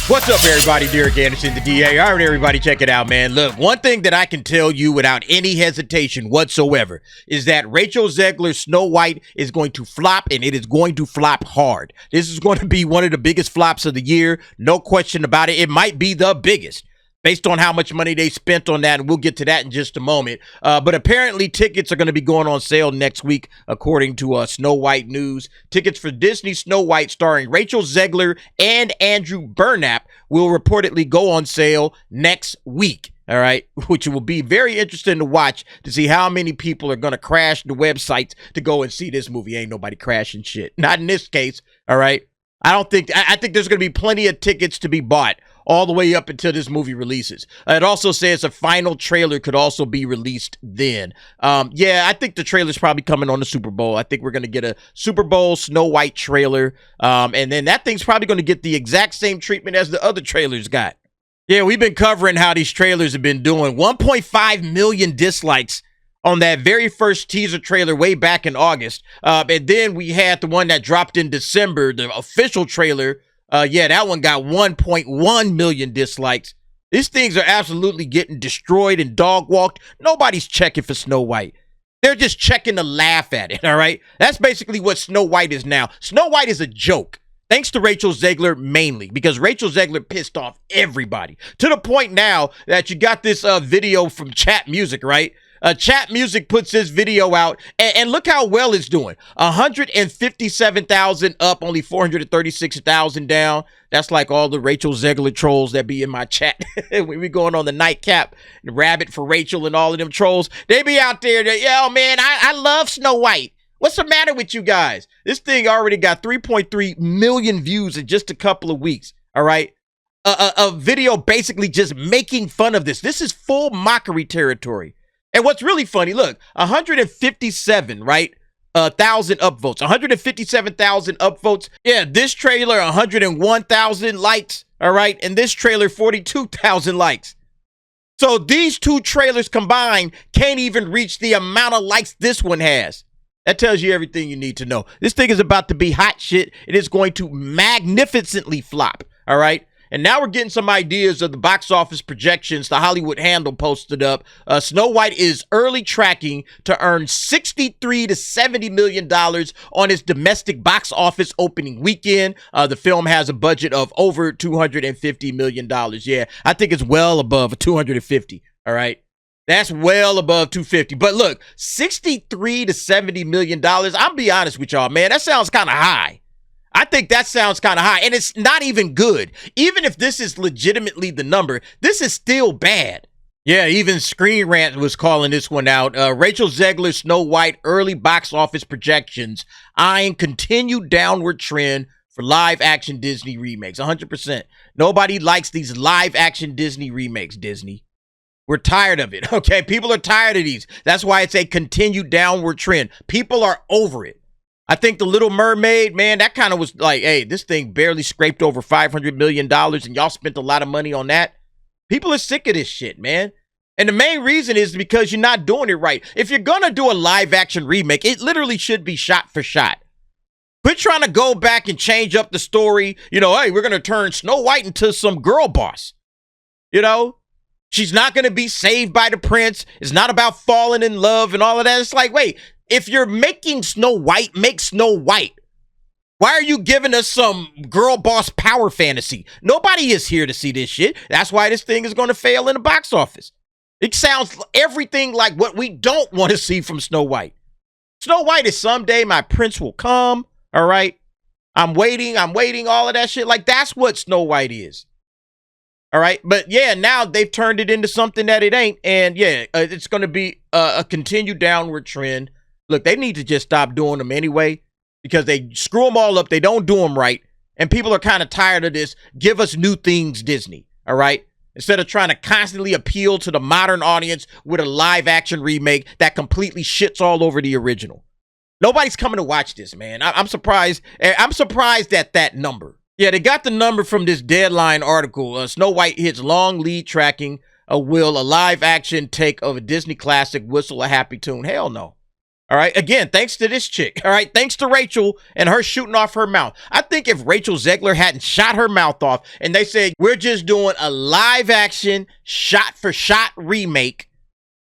What's up, everybody? Derek Anderson, the DA. All right, everybody, check it out, man. Look, one thing that I can tell you without any hesitation whatsoever is that Rachel Zegler's Snow White is going to flop, and it is going to flop hard. This is going to be one of the biggest flops of the year. No question about it. It might be the biggest, based on how much money they spent on that, and we'll get to that in just a moment. But apparently tickets are going to be going on sale next week, according to Snow White News. Tickets for Disney Snow White, starring Rachel Zegler and Andrew Burnap, will reportedly go on sale next week. All right, which will be very interesting to watch to see how many people are going to crash the websites to go and see this movie. Ain't nobody crashing shit. Not in this case, all right? I think there's going to be plenty of tickets to be bought all the way up until this movie releases. It also says a final trailer could also be released then. Yeah, I think the trailer's probably coming on the Super Bowl. I think we're going to get a Super Bowl Snow White trailer. And then that thing's probably going to get the exact same treatment as the other trailers got. Yeah, we've been covering how these trailers have been doing. 1.5 million dislikes on that very first teaser trailer way back in August. And then we had the one that dropped in December, the official trailer. Yeah, that one got 1.1 million dislikes. These things are absolutely getting destroyed and dog walked. Nobody's checking for Snow White. They're just checking to laugh at it, all right? That's basically what Snow White is now. Snow White is a joke. Thanks to Rachel Zegler mainly, because Rachel Zegler pissed off everybody. To the point now that you got this video from Chat Music, right? Chat Music puts this video out, and look how well it's doing. 157,000 up, only 436,000 down. That's like all the Rachel Zegler trolls that be in my chat. When we going on the nightcap, the rabbit for Rachel and all of them trolls, they be out there, yo, man, I love Snow White. What's the matter with you guys? This thing already got 3.3 million views in just a couple of weeks, all right? A video basically just making fun of this. This is full mockery territory. And what's really funny, look, 157, right? 1,000 upvotes, 157,000 upvotes. Yeah, this trailer, 101,000 likes, all right? And this trailer, 42,000 likes. So these two trailers combined can't even reach the amount of likes this one has. That tells you everything you need to know. This thing is about to be hot shit. It is going to magnificently flop, all right? And now we're getting some ideas of the box office projections. The Hollywood Handle posted up. Snow White is early tracking to earn $63 to $70 million on its domestic box office opening weekend. The film has a budget of over $250 million. Yeah, I think it's well above 250, all right? That's well above 250. But look, $63 to $70 million, I'll be honest with y'all, man, that sounds kind of high. I think that sounds kind of high, and it's not even good. Even if this is legitimately the number, this is still bad. Yeah, even Screen Rant was calling this one out. Rachel Zegler's Snow White early box office projections eyeing continued downward trend for live-action Disney remakes. 100%. Nobody likes these live-action Disney remakes, Disney. We're tired of it, okay? People are tired of these. That's why it's a continued downward trend. People are over it. I think the Little Mermaid, man, that kind of was like, hey, this thing barely scraped over $500 million and y'all spent a lot of money on that. People are sick of this shit, man. And the main reason is because you're not doing it right. If you're going to do a live action remake, it literally should be shot for shot. Quit trying to go back and change up the story. You know, hey, we're going to turn Snow White into some girl boss. You know, she's not going to be saved by the prince. It's not about falling in love and all of that. It's like, wait. If you're making Snow White, make Snow White. Why are you giving us some girl boss power fantasy? Nobody is here to see this shit. That's why this thing is going to fail in the box office. It sounds everything like what we don't want to see from Snow White. Snow White is someday my prince will come, all right? I'm waiting, all of that shit. Like, that's what Snow White is. All right, but yeah, now they've turned it into something that it ain't. And yeah, it's going to be a continued downward trend. Look, they need to just stop doing them anyway because they screw them all up. They don't do them right. And people are kind of tired of this. Give us new things, Disney. All right? Instead of trying to constantly appeal to the modern audience with a live action remake that completely shits all over the original. Nobody's coming to watch this, man. I'm surprised. I'm surprised at that number. Yeah, they got the number from this Deadline article. Snow White hits long lead tracking. Will a live action take of a Disney classic whistle a happy tune? Hell no. All right. Again, thanks to this chick. All right. Thanks to Rachel and her shooting off her mouth. I think if Rachel ZEGLER hadn't shot her mouth off and they said, we're just doing a live action shot for shot remake,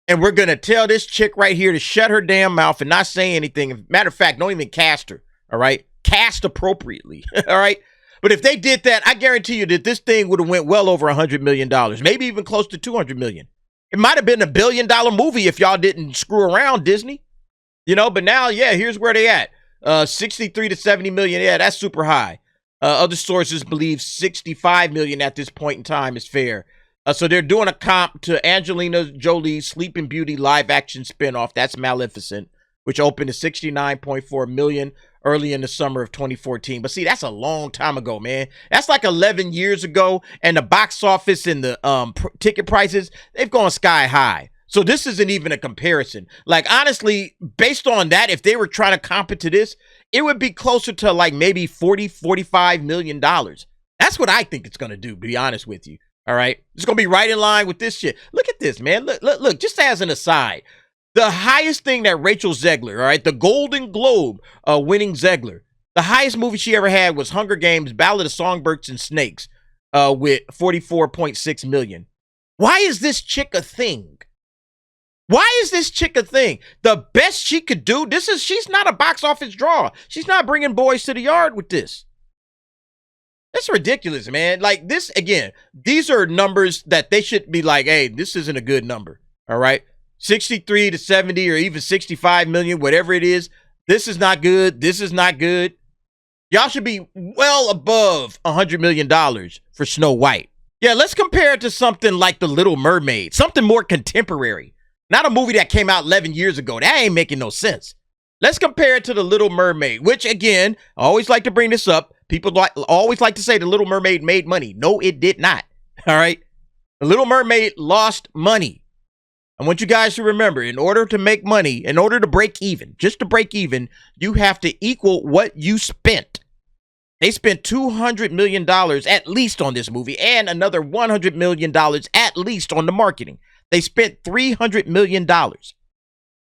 and we're going to tell this chick right here to shut her damn mouth and not say anything. Matter of fact, don't even cast her. All right. Cast appropriately. All right. But if they did that, I guarantee you that this thing would have went well over $100 million, maybe even close to $200 million. It might have been $1 billion movie if y'all didn't screw around, Disney. You know, but now, yeah, here's where they at. 63 to 70 million. Yeah, that's super high. Other sources believe 65 million at this point in time is fair. So they're doing a comp to Angelina Jolie's Sleeping Beauty live action spinoff. That's Maleficent, which opened to 69.4 million early in the summer of 2014. But see, that's a long time ago, man. That's like 11 years ago. And the box office and the ticket prices, they've gone sky high. So this isn't even a comparison. Like, honestly, based on that, if they were trying to comp it to this, it would be closer to like maybe $40-45 million. That's what I think it's going to do, to be honest with you. All right. It's going to be right in line with this shit. Look at this, man. Look, just as an aside, the highest thing that Rachel ZEGLER, all right, the Golden Globe winning ZEGLER, the highest movie she ever had was Hunger Games, Ballad of Songbirds and Snakes with 44.6 million. Why is this chick a thing? Why is this chick a thing? The best she could do, she's not a box office draw. She's not bringing boys to the yard with this. That's ridiculous, man. Like this, again, these are numbers that they should be like, hey, this isn't a good number, all right? 63 to 70 or even 65 million, whatever it is, this is not good. This is not good. Y'all should be well above $100 million for Snow White. Yeah, let's compare it to something like The Little Mermaid, something more contemporary. Not a movie that came out 11 years ago. That ain't making no sense. Let's compare it to The Little Mermaid, which, again, I always like to bring this up. People always like to say The Little Mermaid made money. No, it did not. All right? The Little Mermaid lost money. I want you guys to remember, in order to make money, in order to break even, just to break even, you have to equal what you spent. They spent $200 million at least on this movie and another $100 million at least on the marketing. They spent $300 million.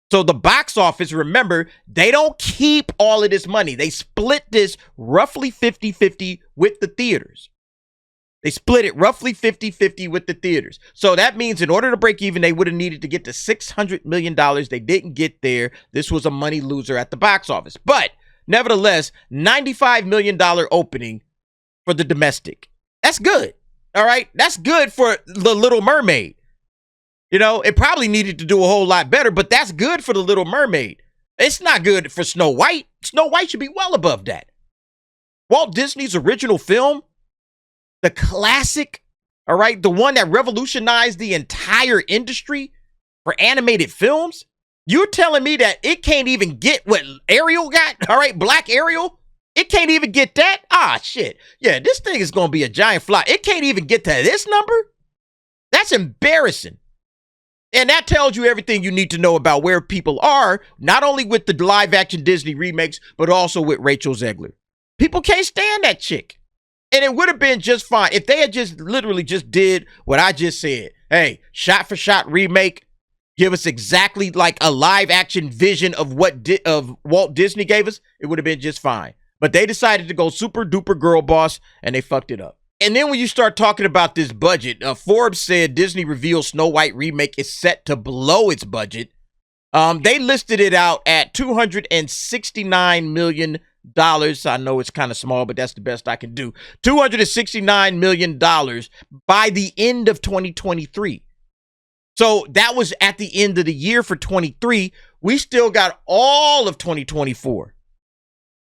So the box office, remember, they don't keep all of this money. They split this roughly 50-50 with the theaters. They split it roughly 50-50 with the theaters. So that means in order to break even, they would have needed to get to $600 million. They didn't get there. This was a money loser at the box office. But nevertheless, $95 million opening for the domestic. That's good. All right. That's good for The Little Mermaid. You know, it probably needed to do a whole lot better, but that's good for The Little Mermaid. It's not good for Snow White. Snow White should be well above that. Walt Disney's original film, the classic, all right, the one that revolutionized the entire industry for animated films. You're telling me that it can't even get what Ariel got, all right, Black Ariel? It can't even get that? Ah, shit. Yeah, this thing is going to be a giant flop. It can't even get to this number? That's embarrassing. And that tells you everything you need to know about where people are, not only with the live action Disney remakes, but also with Rachel ZEGLER. People can't stand that chick. And it would have been just fine if they had just literally just did what I just said. Hey, shot for shot remake. Give us exactly like a live action vision of what of Walt Disney gave us. It would have been just fine. But they decided to go super duper girl boss and they fucked it up. And then when you start talking about this budget, Forbes said Disney reveals Snow White remake is set to blow its budget. They listed it out at $269 million. I know it's kind of small, but that's the best I can do. $269 million by the end of 2023. So that was at the end of the year for 23. We still got all of 2024.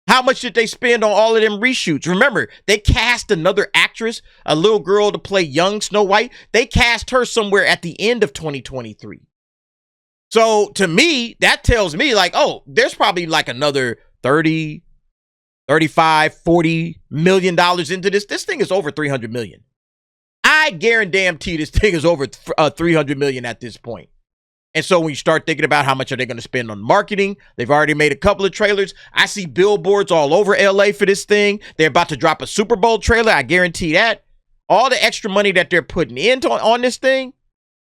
How much did they spend on all of them reshoots? Remember, they cast another actress, a little girl to play young Snow White. They cast her somewhere at the end of 2023. So to me, that tells me like, oh, there's probably like another 30, 35, 40 million dollars into this. This thing is over 300 million. I guarantee this thing is over 300 million at this point. And so when you start thinking about how much are they going to spend on marketing, they've already made a couple of trailers. I see billboards all over LA for this thing. They're about to drop a Super Bowl trailer. I guarantee that. All the extra money that they're putting into on this thing,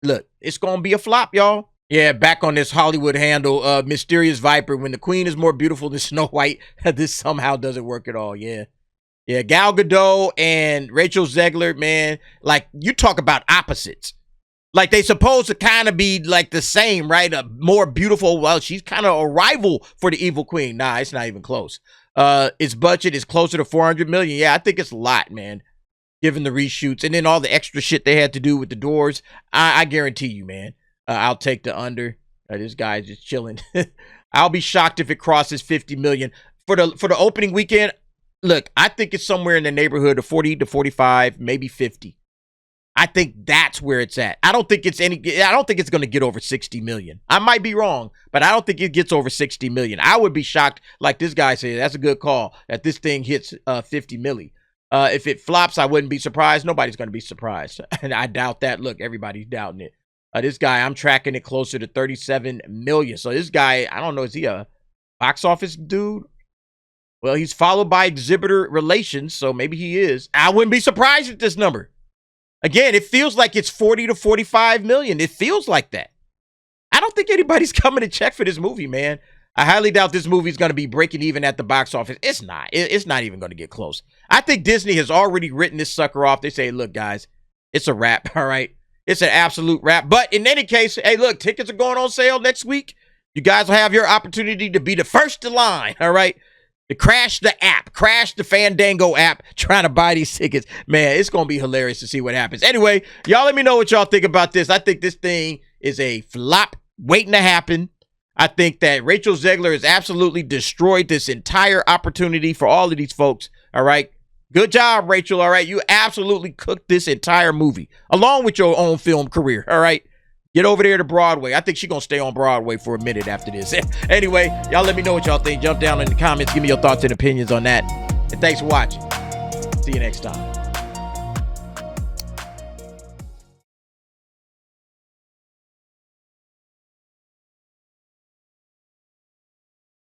look, it's going to be a flop, y'all. Yeah, back on this Hollywood handle, Mysterious Viper. When the queen is more beautiful than Snow White, this somehow doesn't work at all. Yeah. Yeah, Gal Gadot and Rachel Zegler, man, like you talk about opposites. Like they supposed to kind of be like the same, right? A more beautiful. Well, she's kind of a rival for the evil queen. Nah, it's not even close. Its budget is closer to 400 million. Yeah, I think it's a lot, man. Given the reshoots and then all the extra shit they had to do with the doors, I guarantee you, man. I'll take the under. This guy's just chilling. I'll be shocked if it crosses 50 million for the opening weekend. Look, I think it's somewhere in the neighborhood of 40 to 45, maybe 50. I think that's where it's at. I don't think it's going to get over 60 million. I might be wrong, but I don't think it gets over 60 million. I would be shocked, like this guy said, that's a good call, that this thing hits 50 milli. If it flops, I wouldn't be surprised. Nobody's going to be surprised. And I doubt that. Look, everybody's doubting it. This guy, I'm tracking it closer to 37 million. So this guy, I don't know, is he a box office dude? Well, he's followed by exhibitor relations, so maybe he is. I wouldn't be surprised at this number. Again, it feels like it's 40 to 45 million. It feels like that. I don't think anybody's coming to check for this movie, man. I highly doubt this movie's going to be breaking even at the box office. It's not. It's not even going to get close. I think Disney has already written this sucker off. They say, look, guys, it's a wrap, all right? It's an absolute wrap. But in any case, hey, look, tickets are going on sale next week. You guys will have your opportunity to be the first in line, all right? To crash the app, crash the Fandango app, trying to buy these tickets. Man, it's going to be hilarious to see what happens. Anyway, y'all let me know what y'all think about this. I think this thing is a flop waiting to happen. I think that Rachel Zegler has absolutely destroyed this entire opportunity for all of these folks, all right? Good job, Rachel, all right? You absolutely cooked this entire movie, along with your own film career, all right? Get over there to Broadway. I think she's going to stay on Broadway for a minute after this. Anyway, y'all let me know what y'all think. Jump down in the comments. Give me your thoughts and opinions on that. And thanks for watching. See you next time.